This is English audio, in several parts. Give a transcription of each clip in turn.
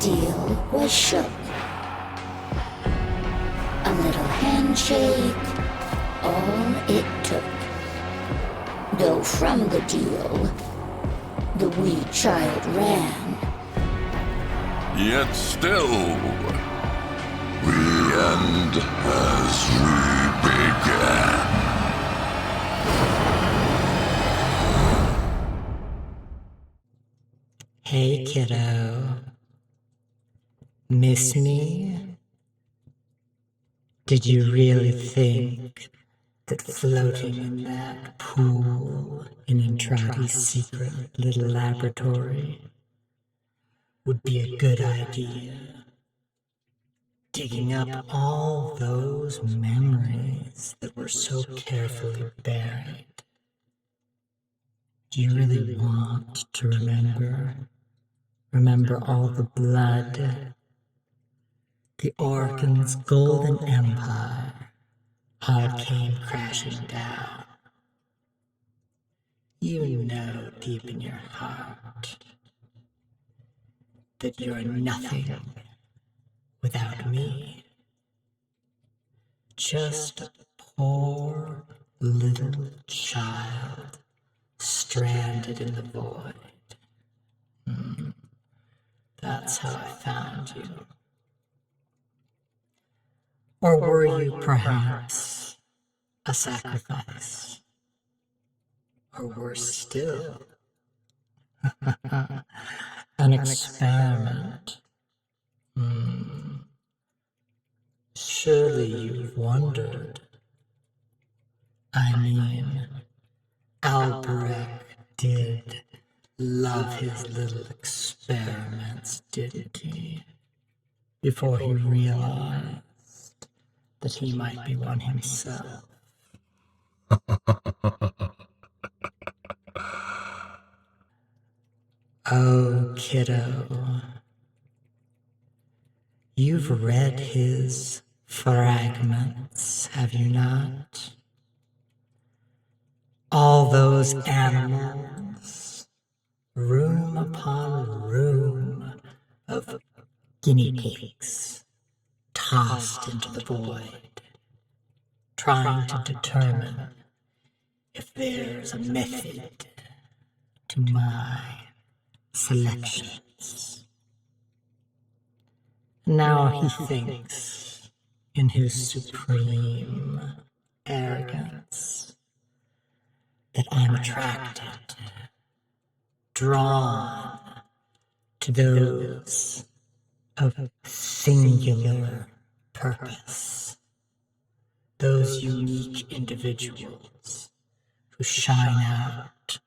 deal was shook. A little handshake, all it took. Though from the deal, the wee child ran. Yet still, we end as we began. Hey, kiddo. Miss me? Did you really think that floating in that pool in Entrati's secret little laboratory would be a good idea? Digging up all those memories that were so carefully buried. Do you really want to remember? Remember all the blood, the Orokin's golden empire, how it came crashing down. You know deep in your heart that you're nothing without me. Just a poor little child stranded in the void. That's how I found you. Or were you perhaps a sacrifice? Or worse still, an experiment? Surely you've wondered. I mean, Albrecht did love his little experiments, didn't he? Before he realized that he might be one himself. Oh, kiddo. You've read his fragments, have you not? All those animals, room upon room of guinea pigs, tossed into the void, trying to determine if there's a method to my selections. Now he thinks, in his supreme arrogance, that I'm attracted, drawn to those of singular purpose, those unique individuals who shine out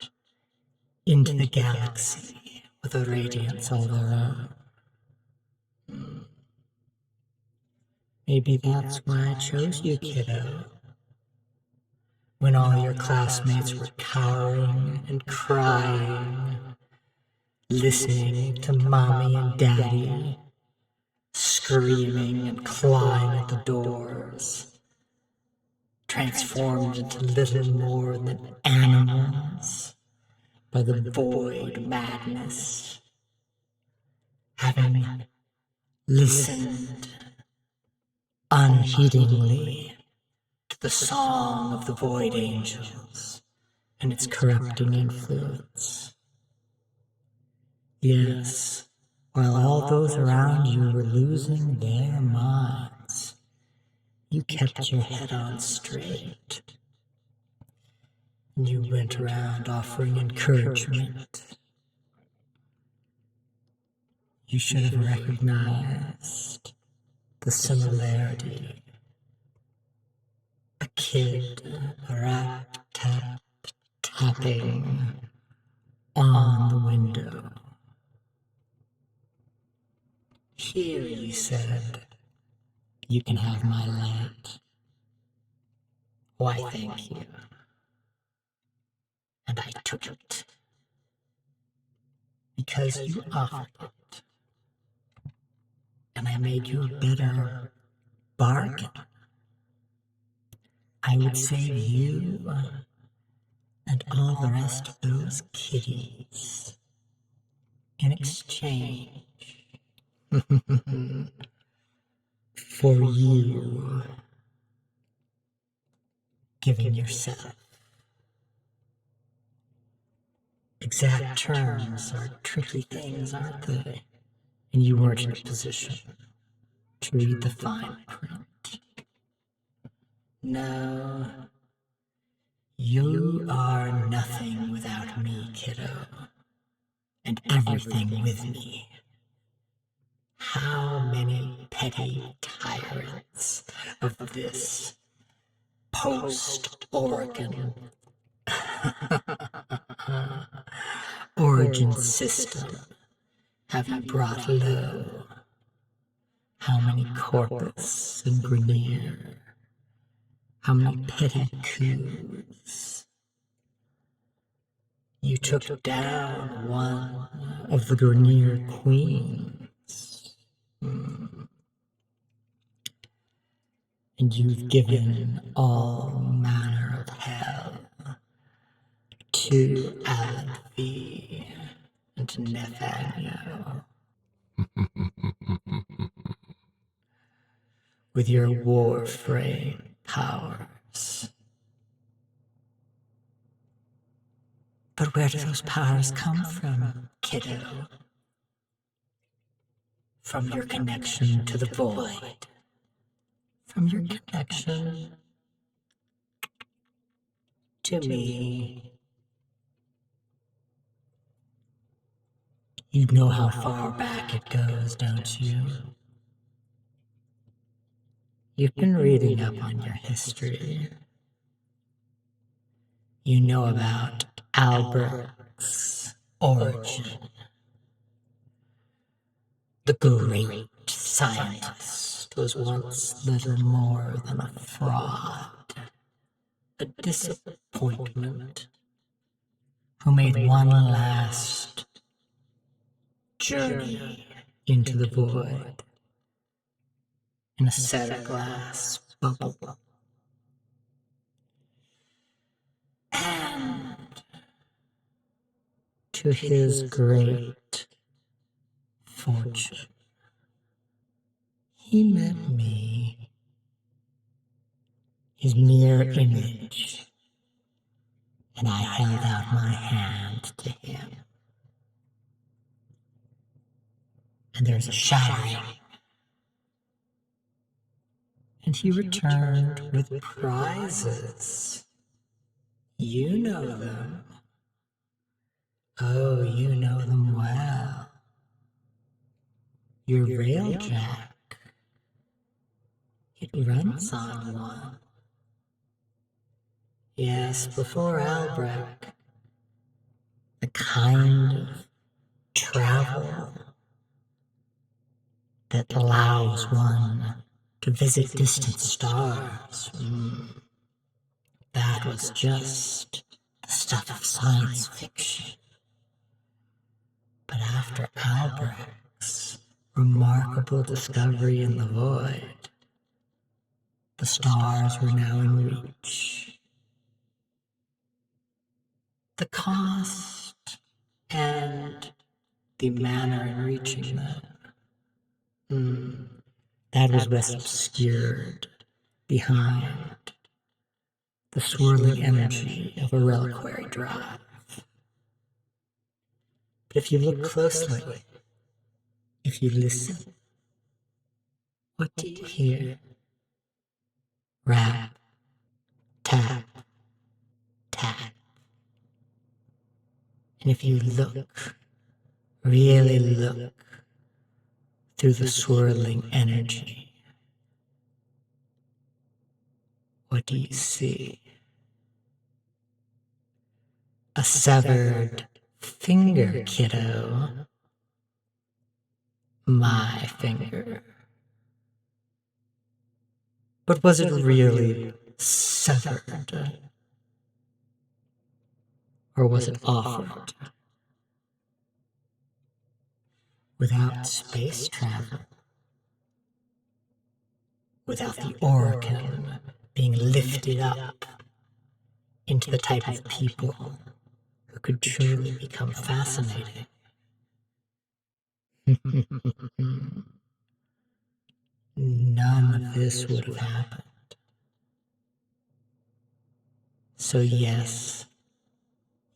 into the galaxy with a radiance all their own. Maybe that's why I chose you, kiddo. When all your classmates were cowering and crying, listening to mommy and daddy, screaming and clawing at the doors, transformed into little more than animals by the void madness, having listened unheedingly to the song of the void angels and its corrupting influence. Yes, while all those around you were losing their minds, you kept your head on straight. And you went around offering encouragement. You should have recognized the similarity. A kid tapping on the window. Here, you said, you can have my light. Why, thank you. And I took it. Because you offered it. And I made you a better bargain. I would save you and all the rest of those kiddies in exchange For you, giving yourself. Exact terms are tricky things, aren't they? And you weren't in a position to read the fine print. No, you are nothing without me, kiddo, and everything with me. How many petty tyrants of this post-Orokin origin system have you brought low? How many corpus and Grenier? How many petty coups? You took down one of the Grenier queens. And you've given all manner of hell to Albrecht and Nathaniel. With your Warframe powers. But where do those powers come from, kiddo? From your connection to the void. From your connection to me. You know how far back it goes, don't you? You've been reading up on your history. You know about Albrecht's origin. The great scientist was once little more than a fraud, a disappointment, who made one last journey into the void in a set glass bubble. And to his great fortune, he met me, his mere image, and I held out my hand to him. And there's a shattering. And he returned with prizes. You know them. Oh, you know them well. Your railjack. It runs on one. Yes, before Albrecht. The kind of travel that allows one to visit distant stars. That was just the stuff of science fiction. But after Albrecht's remarkable discovery in the void, the stars were now in reach. The cost and the manner in reaching them, that was best obscured behind the swirling energy of a reliquary drive. But if you look closely, if you listen, what do you hear? Rap, tap, tap. And if you look, really look, through the swirling energy, what do you see? A severed finger, kiddo. My finger. But was it really severed? Or was it offered? Without space travel, without the Orokin being lifted up into the type of people who could truly become fascinating. None of this would have happened. So yes,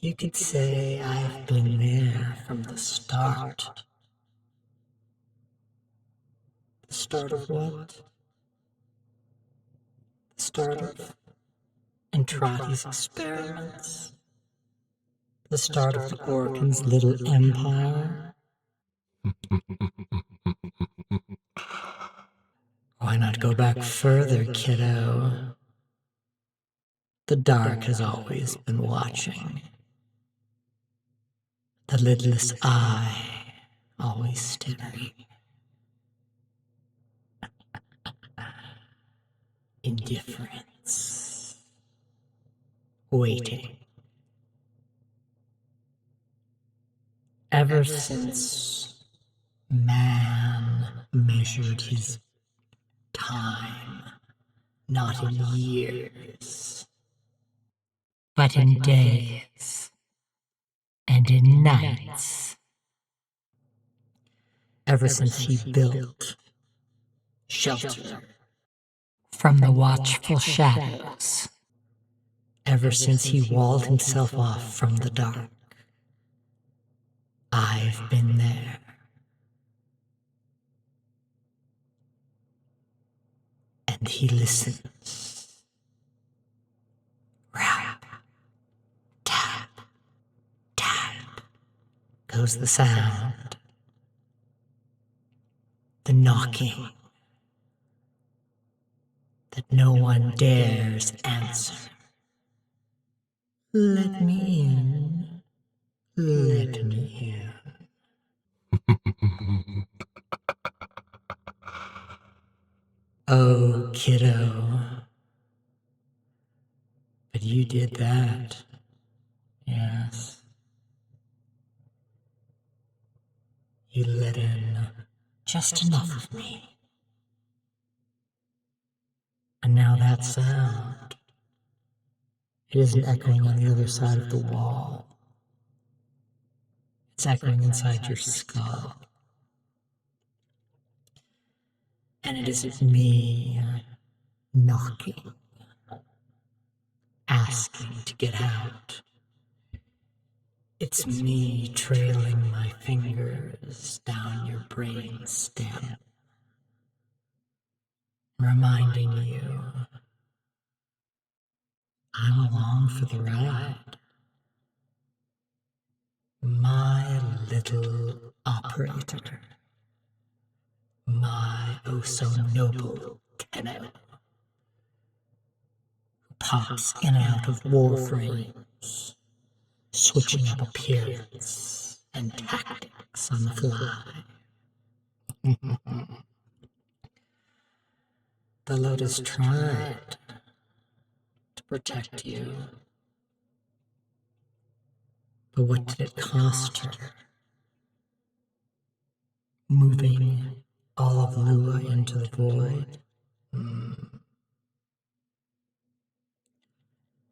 you could say I've been there from the start. The start of what? The start of Entrati's experiments? The start of the Orokin's little empire? Why not go back further, kiddo? The dark has always been watching. The lidless eye always staring. Indifference. Waiting. Ever since man measured his time, not in years, but in days and in nights. Ever since he built shelter from the watchful shadows. Ever since he walled himself off from the dark. I've been there. And he listens. Rap, tap, tap goes the sound. The knocking that no one dares answer. Let me in. Let me in. Oh, kiddo. But you did that. Yes. You let in just enough of me. And now that sound, it isn't echoing on the other side of the wall. It's echoing inside your skull. And it isn't me knocking, asking to get out. It's me trailing my fingers down your brain stem, reminding you I'm along for the ride. My little operator. My oh so noble Kiddo, who pops in and out of Warframes, switching up appearance and tactics on the fly. The Lotus tried to protect you, but what did it cost her? Moving all of Lua into the void.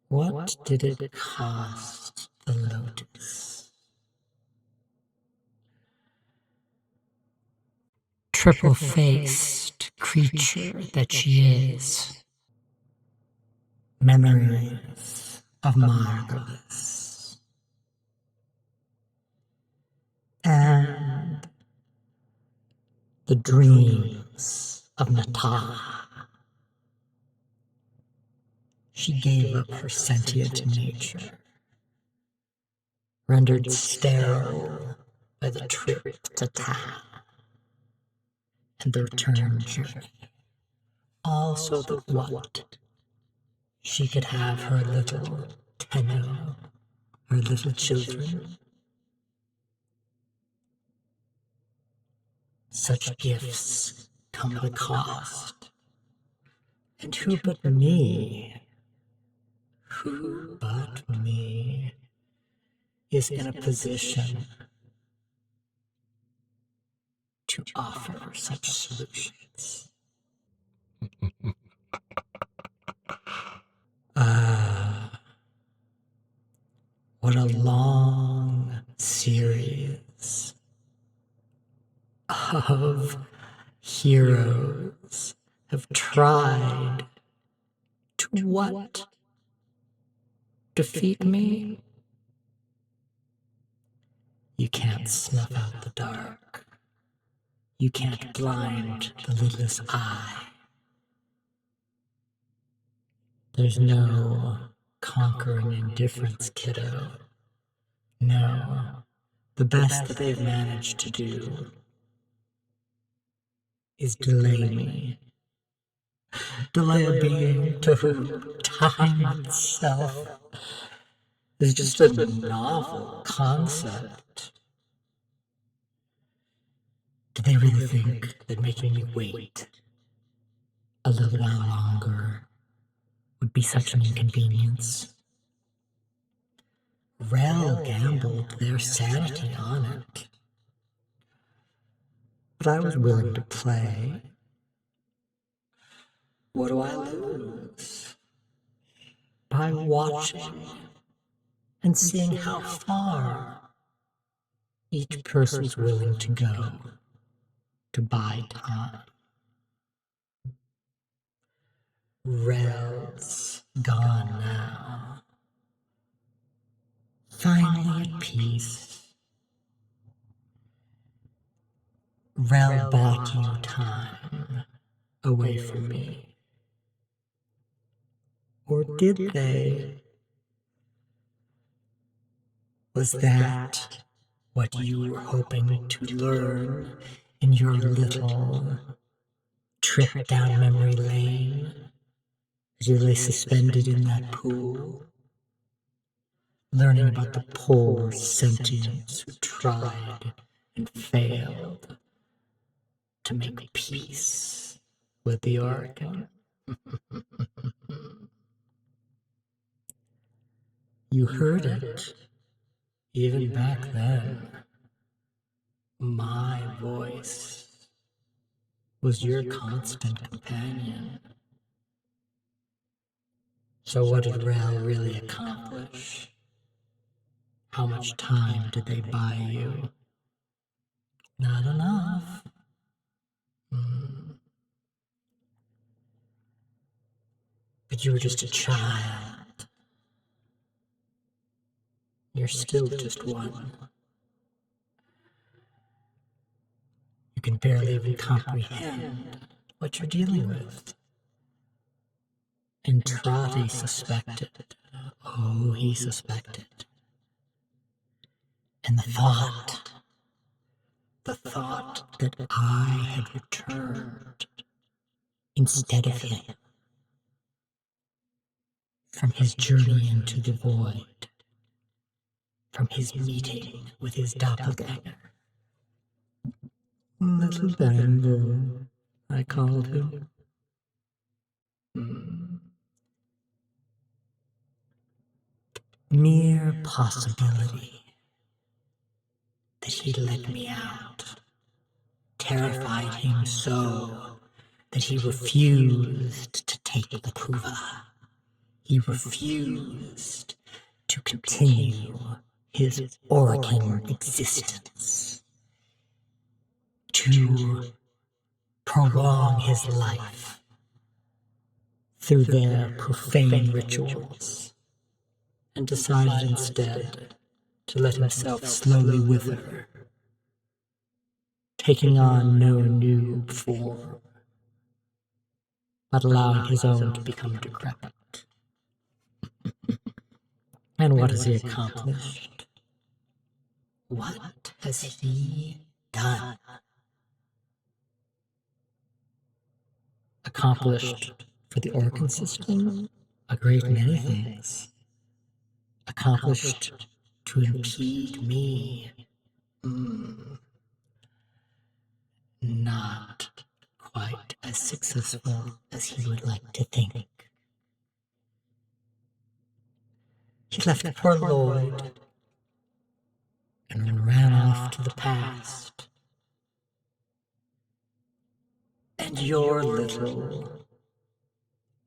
What did it cost the Lotus? Triple-faced creature that she is. Memories of Margulis. And the dreams of Natah. She gave up her sentient nature, rendered sterile by the trip to Ta, and the return journey. Also the what? She could have her little Tenno, her little children. Such gifts come at a cost. And who but me is in a position to offer such solutions? What a long series of heroes have tried to what? Defeat me? You can't snuff out the dark. You can't blind the lidless eye. There's no conquering indifference, kiddo. No. The best that they've managed to do is delay me. Delay a being to whom time itself is just a novel concept. Do they really think that making me wait a little while longer would be such an inconvenience? Rel gambled their sanity on it. But I was willing to play. What do I lose? By watching and seeing how far each person's willing to go to buy time. Rel's gone now. Finally at peace. Rel bought you time away from me. Or did they? Was that what you were hoping to learn in your little trip down memory lane as you lay suspended in that pool? Learning about the poor sentients who tried and failed to make peace with the Orokin. You heard it, even back then. My voice was your constant companion. So what did Rel really accomplish? How much time did they buy you? Not enough. But you were just a child. You're still just one. You can barely even comprehend what you're dealing with. Entrati suspected. Oh, he suspected. And the thought that I had returned instead of him from his journey into the void, from his meeting with his doppelganger. Little Bambo, I called him. Mere possibility that he let me out terrified him so that he refused to take the Kuva. He refused to continue his Orokin existence, to prolong his life through their profane rituals, and decided instead to let himself slowly wither, taking on no new form, but allowing his own to become decrepit. And what has he accomplished? What has he done? Accomplished for the Orokin system a great many things. Accomplished to impede me. Not quite as successful as he would like to think. He left poor Lloyd and ran off to the past. And your little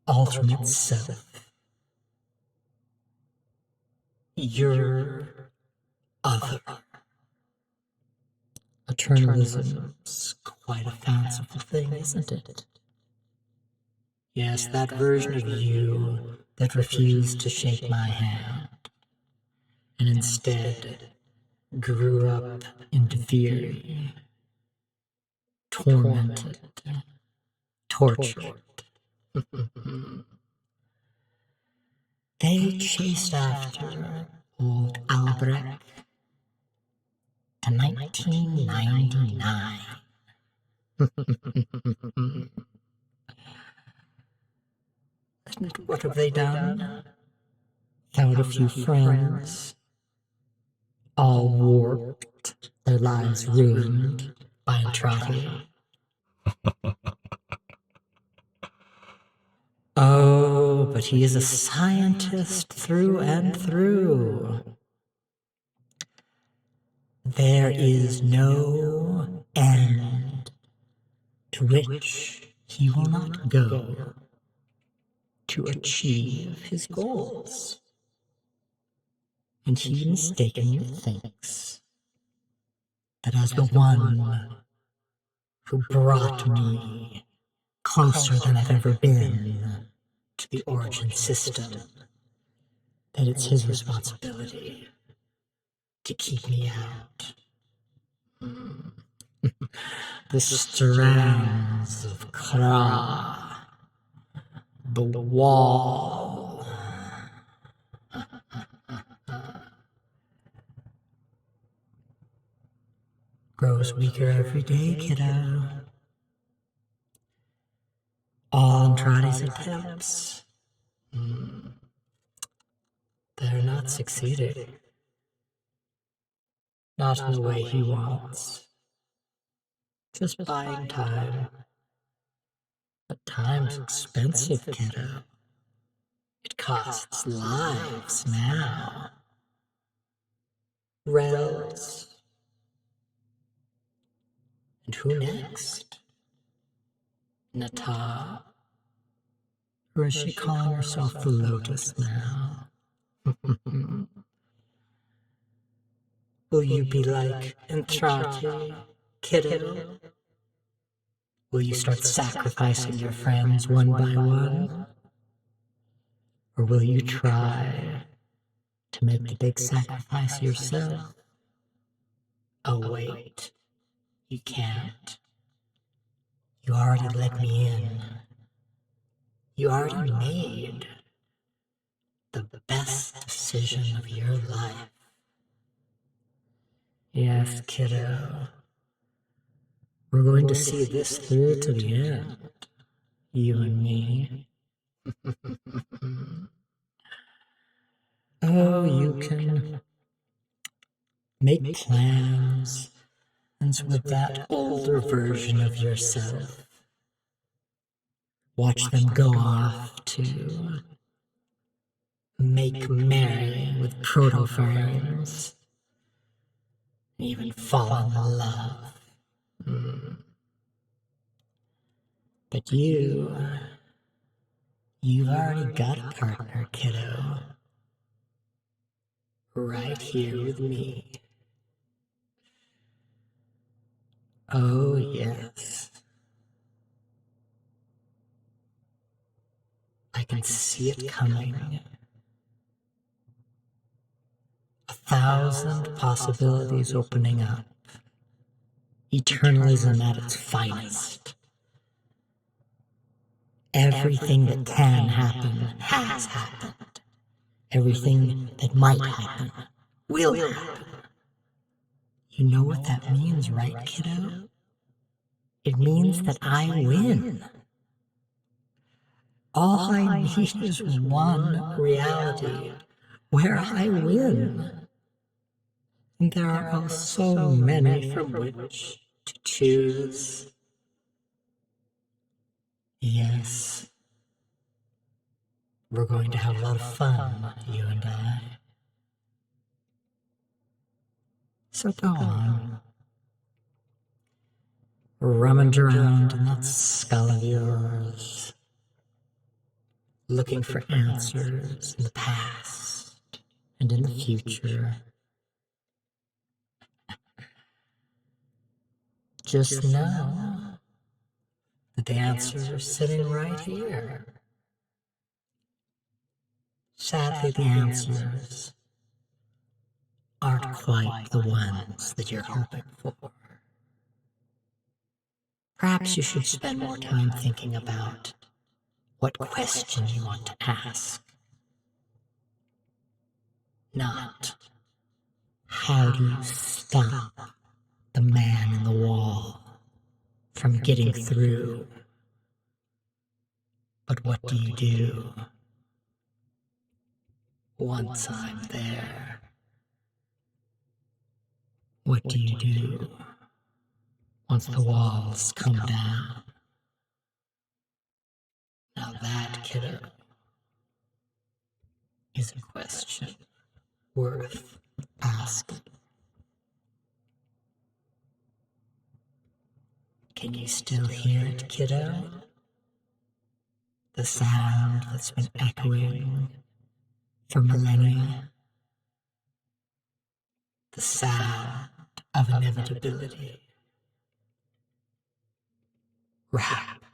alternate self, your other, eternalism quite a fanciful thing, isn't it? Yes, that version of you that refused to shake my hand, and instead grew up into fury, tormented, tortured. They chased after old Albrecht to 1999. And what have they done? Found a few friends, all warped, their lives ruined by Entrati. Oh, but he is a scientist through and through. There is no end to which he will not go to achieve his goals. And he mistakenly thinks that as the one who brought me closer than I've ever been to the origin system, that it's his responsibility to keep me out. The strands of Kra, the wall. Grows weaker every day, kiddo. All Entrati's attempts, they're not succeeding. Not in the way he wants. Just buying time. But time's expensive, kiddo. It costs lives now. Rels. And who next? Nata? Or is she calling herself the Lotus now? Will you be like Entrati, Kiddo? Will you start sacrificing your friends one by one? Or will you try to make the big sacrifice yourself? Oh wait, you can't. You already let me in. You already made the best decision of your life. Yes, kiddo. We're going to see this through to the end. You and me. Oh, you can make plans, and with that older version of yourself, watch them go off to make merry with proto-frames, even fall in love. But you've already got a partner, kiddo. Right here with me. Oh, yes. I can see it coming. 1,000 possibilities opening up. Eternalism at its finest. Everything that can happen has happened. Everything that might happen will happen. You know what that means, right, kiddo? It means that I win. All I need is one reality where I win. And there are so many from which to choose. Yes. We're going to have a lot of fun, you and I. So go on. Rummage around in that skull of yours, looking for answers in the past and in the future. Just know the answers are sitting right here. Sadly, the answers aren't quite the ones that you're hoping for. Perhaps you should spend more time thinking about what question you want to ask. Not, how do you stop the man in the wall from getting through? But what do you do once I'm there? What do you do once the walls come down? Now that, kiddo, is a question worth asking. Can you still hear it, kiddo? The sound that's been echoing for millennia. The sound of inevitability. Rap.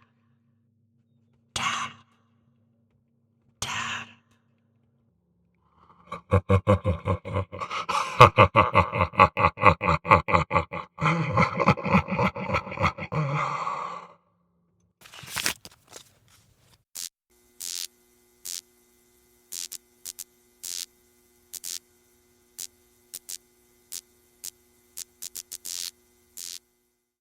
Tap. Tap.